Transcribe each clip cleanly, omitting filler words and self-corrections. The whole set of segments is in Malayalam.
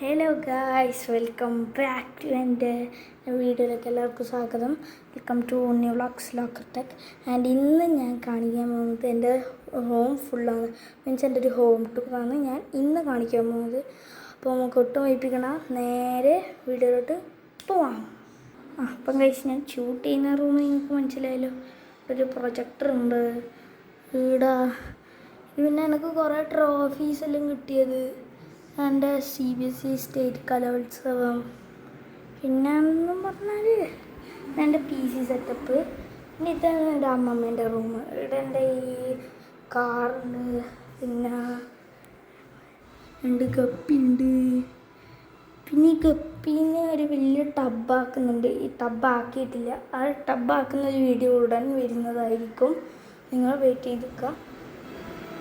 Hello guys, welcome back to എൻ്റെ വീഡിയോയിലേക്ക് എല്ലാവർക്കും സ്വാഗതം. Welcome to new vlogs locker tech. And ഇന്ന് ഞാൻ കാണിക്കാൻ പോകുന്നത് എൻ്റെ ഹോം ഫുള്ളാണ്. മീൻസ് എൻ്റെ ഒരു ഹോം ടൂറാണ് ഞാൻ ഇന്ന് കാണിക്കാൻ പോകുന്നത്. അപ്പോൾ നമുക്ക് ഒട്ടും വൈപ്പിക്കണം, നേരെ വീഡിയോയിലോട്ട് പോവാം. അപ്പം കഴിച്ച് ഞാൻ ഷൂട്ട് ചെയ്യുന്ന റൂം നിങ്ങൾക്ക് മനസ്സിലായല്ലോ. ഒരു പ്രൊജക്ടർ ഉണ്ട് ഇവിടെ. പിന്നെ എനിക്ക് കുറേ ട്രോഫീസ് എല്ലാം കിട്ടിയത്, എൻ്റെ CBSE സ്റ്റേറ്റ് കലോത്സവം, പിന്നെ എന്നും പറഞ്ഞാൽ എൻ്റെ PC സെറ്റപ്പ്. പിന്നെ ഇതാണ് എൻ്റെ അമ്മമ്മേൻ്റെ റൂം. ഇവിടെ എൻ്റെ ഈ കാറുണ്ട്, പിന്നെ രണ്ട് ഗപ്പിയുണ്ട്. പിന്നെ ഈ ഗപ്പീനെ ഒരു വലിയ ടബാക്കുന്നുണ്ട്. ഈ ടബാക്കിയിട്ടില്ല. ആ ടബാക്കുന്ന ഒരു വീഡിയോ ഉടൻ വരുന്നതായിരിക്കും, നിങ്ങൾ വെയിറ്റ് ചെയ്ത് നിൽക്കുക.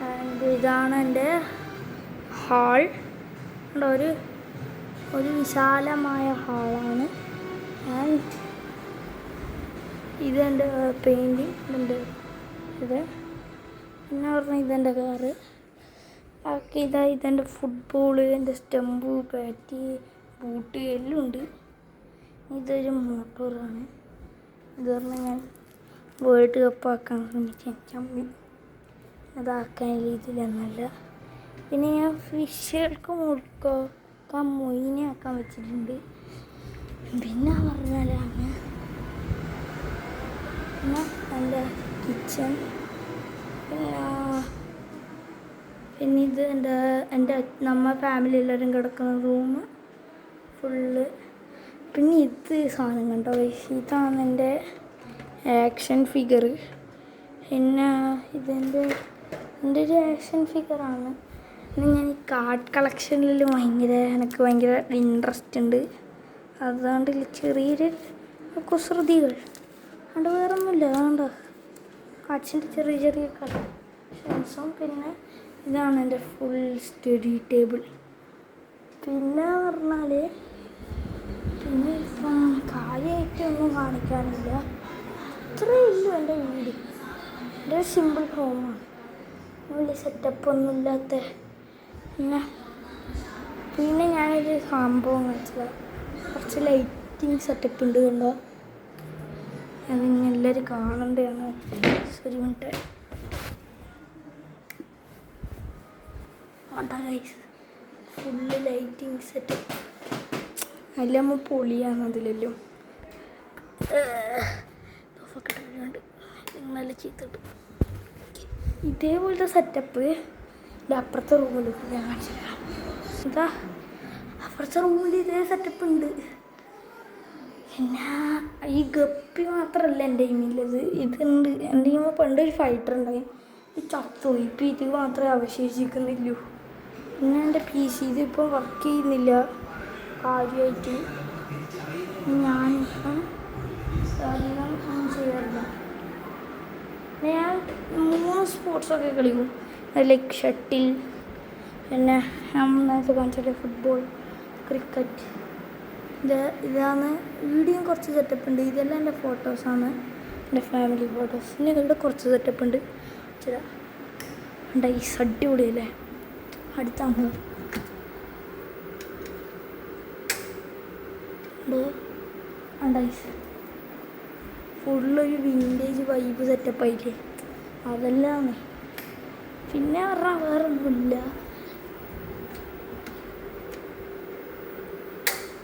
ആൻഡ് ഇതാണ് എൻ്റെ ഹാൾ. ഒരു വിശാലമായ ഹാളാണ്. ആൻഡ് ഇതെൻ്റെ പെയിൻറ്റിങ് ഉണ്ട്. ഇത് പിന്നെ പറഞ്ഞാൽ ഇതെൻ്റെ കാറ്. ബാക്കി ഇതെൻ്റെ ഫുട്ബോള്, എൻ്റെ സ്റ്റമ്പ്, ബാറ്റ്, ബൂട്ട് എല്ലാം ഉണ്ട്. ഇതൊരു മോട്ടോറാണ്. ഇത് പറഞ്ഞാൽ ഞാൻ വേൾഡ് കപ്പ് ആക്കാൻ ശ്രമിച്ചു, ചമ്മി അതാക്കാൻ രീതിയിലൊന്നുമല്ല. പിന്നെ ഞാൻ ഫിഷുകൾക്ക് മുറുക്കാൻ മൊയിനെ ആക്കാൻ വെച്ചിട്ടുണ്ട്. പിന്നെ പറഞ്ഞാലാണ് പിന്നെ എൻ്റെ കിച്ചൺ. പിന്നെ ഇത് എൻ്റെ നമ്മ ഫാമിലി എല്ലാവരും കിടക്കുന്ന റൂം ഫുള്ള്. പിന്നെ ഇത് സാധനം കണ്ടോ, ഇതാണ് എൻ്റെ ആക്ഷൻ ഫിഗർ. പിന്നെ ഇതെൻ്റെ ഒരു ആക്ഷൻ ഫിഗറാണ്. പിന്നെ ഞാൻ ഈ കാർഡ് കളക്ഷനിൽ എനിക്ക് ഭയങ്കര ഇൻട്രസ്റ്റ് ഉണ്ട്. അതുകൊണ്ട് ചെറിയൊരു കുസൃതികൾ അതുകൊണ്ട് വേറൊന്നുമില്ല. അതുകൊണ്ടോ കാർഡ്സിൻ്റെ ചെറിയ ചെറിയ കളക്ഷൻസും. പിന്നെ ഇതാണ് എൻ്റെ ഫുൾ സ്റ്റഡി ടേബിൾ. പിന്നെ പറഞ്ഞാൽ പിന്നെ ഇപ്പം കാര്യമായിട്ടൊന്നും കാണിക്കാനില്ല. അത്രയേ ഉള്ളൂ എൻ്റെ വീട്. എൻ്റെ സിമ്പിൾ ഹോമാണ്, വലിയ സെറ്റപ്പൊന്നും ഇല്ലാത്ത. പിന്നെ ഞാനൊരു സംഭവം വെച്ചാൽ കുറച്ച് ലൈറ്റിങ് സെറ്റപ്പ് ഉണ്ട്, കണ്ടോ. അത് എല്ലാവരും കാണേണ്ടതാണ്. ഒരു മിനിറ്റ്. ഫുള്ള് ലൈറ്റിങ് സെറ്റപ്പ് അതിലാകുമ്പോൾ പൊളിയാണ്. അതിലെല്ലാം നല്ല ചീത്തട്ട് ഇതേപോലത്തെ സെറ്റപ്പ് അപ്പുറത്തെ റൂമിൽ ഞാൻ കാണിച്ചില്ല. എന്താ അപ്പുറത്തെ റൂമിൽ ഇതേ സെറ്റപ്പ് ഉണ്ട്. പിന്നെ ഈ ഗപ്പി മാത്രമല്ല എൻ്റെ ടീമിലുള്ളത്, ഇതുണ്ട്. എൻ്റെ ടീമിൽ പണ്ടൊരു ഫൈറ്റർ ഉണ്ടായി, ഈ ചത്തുപോയി. ഇപ്പം ഇത് മാത്രമേ അവശേഷിക്കുന്നില്ലൂ. പിന്നെ എൻ്റെ PC ഇതിപ്പോൾ വർക്ക് ചെയ്യുന്നില്ല കാര്യമായിട്ട്. ഞാനിപ്പം എല്ലാം ചെയ്യാറില്ല. ഞാൻ 3 സ്പോർട്സൊക്കെ കളിക്കും, ലൈക്ക് ഷട്ടിൽ, പിന്നെ നേരത്തെ കാണിച്ചിട്ട് ഫുട്ബോൾ, ക്രിക്കറ്റ്. ഇതാണ് വീഡിയോയും കുറച്ച് സെറ്റപ്പ് ഉണ്ട്. ഇതെല്ലാം എൻ്റെ ഫോട്ടോസാണ്, എൻ്റെ ഫാമിലി ഫോട്ടോസ്. പിന്നെ ഇവിടെ കുറച്ച് സെറ്റപ്പ് ഉണ്ട്. ഡൈസ് അടിപൊളിയല്ലേ. അടുത്താണ് ഡൈസ് ഫുള്ളൊരു വിൻറ്റേജ് വൈബ് സെറ്റപ്പായില്ലേ, അതെല്ലാം. പിന്നെ പറഞ്ഞാൽ വേറൊന്നുമില്ല.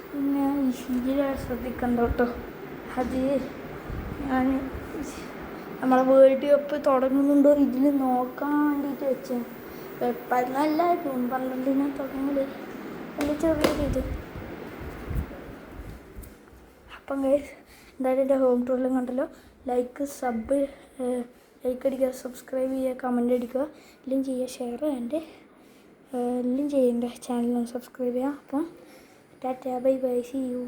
പിന്നെ ഇതിൽ ശ്രദ്ധിക്കണ്ട കേട്ടോ. അത് ഞാൻ നമ്മളെ വേൾഡ് കപ്പ് തുടങ്ങുന്നുണ്ടോ ഇതിൽ നോക്കാൻ വേണ്ടിയിട്ട് വെച്ചാൽ. നല്ല ജൂൺ 12 തുടങ്ങല് വലിയ ചെറിയൊരു ഇത്. അപ്പം എന്തായാലും എൻ്റെ ഹോം ടൂറിലും കണ്ടല്ലോ. ലൈക്ക് അടിക്കുക, സബ്സ്ക്രൈബ് ചെയ്യുക, കമൻ്റ് അടിക്കുക, എല്ലാം ചെയ്യുക, ഷെയർ എൻ്റെ എല്ലാം ചെയ്യുക. എൻ്റെ ചാനലൊന്ന് സബ്സ്ക്രൈബ് ചെയ്യുക. അപ്പം ടാറ്റാ, ബൈ ബൈ, സീ യു.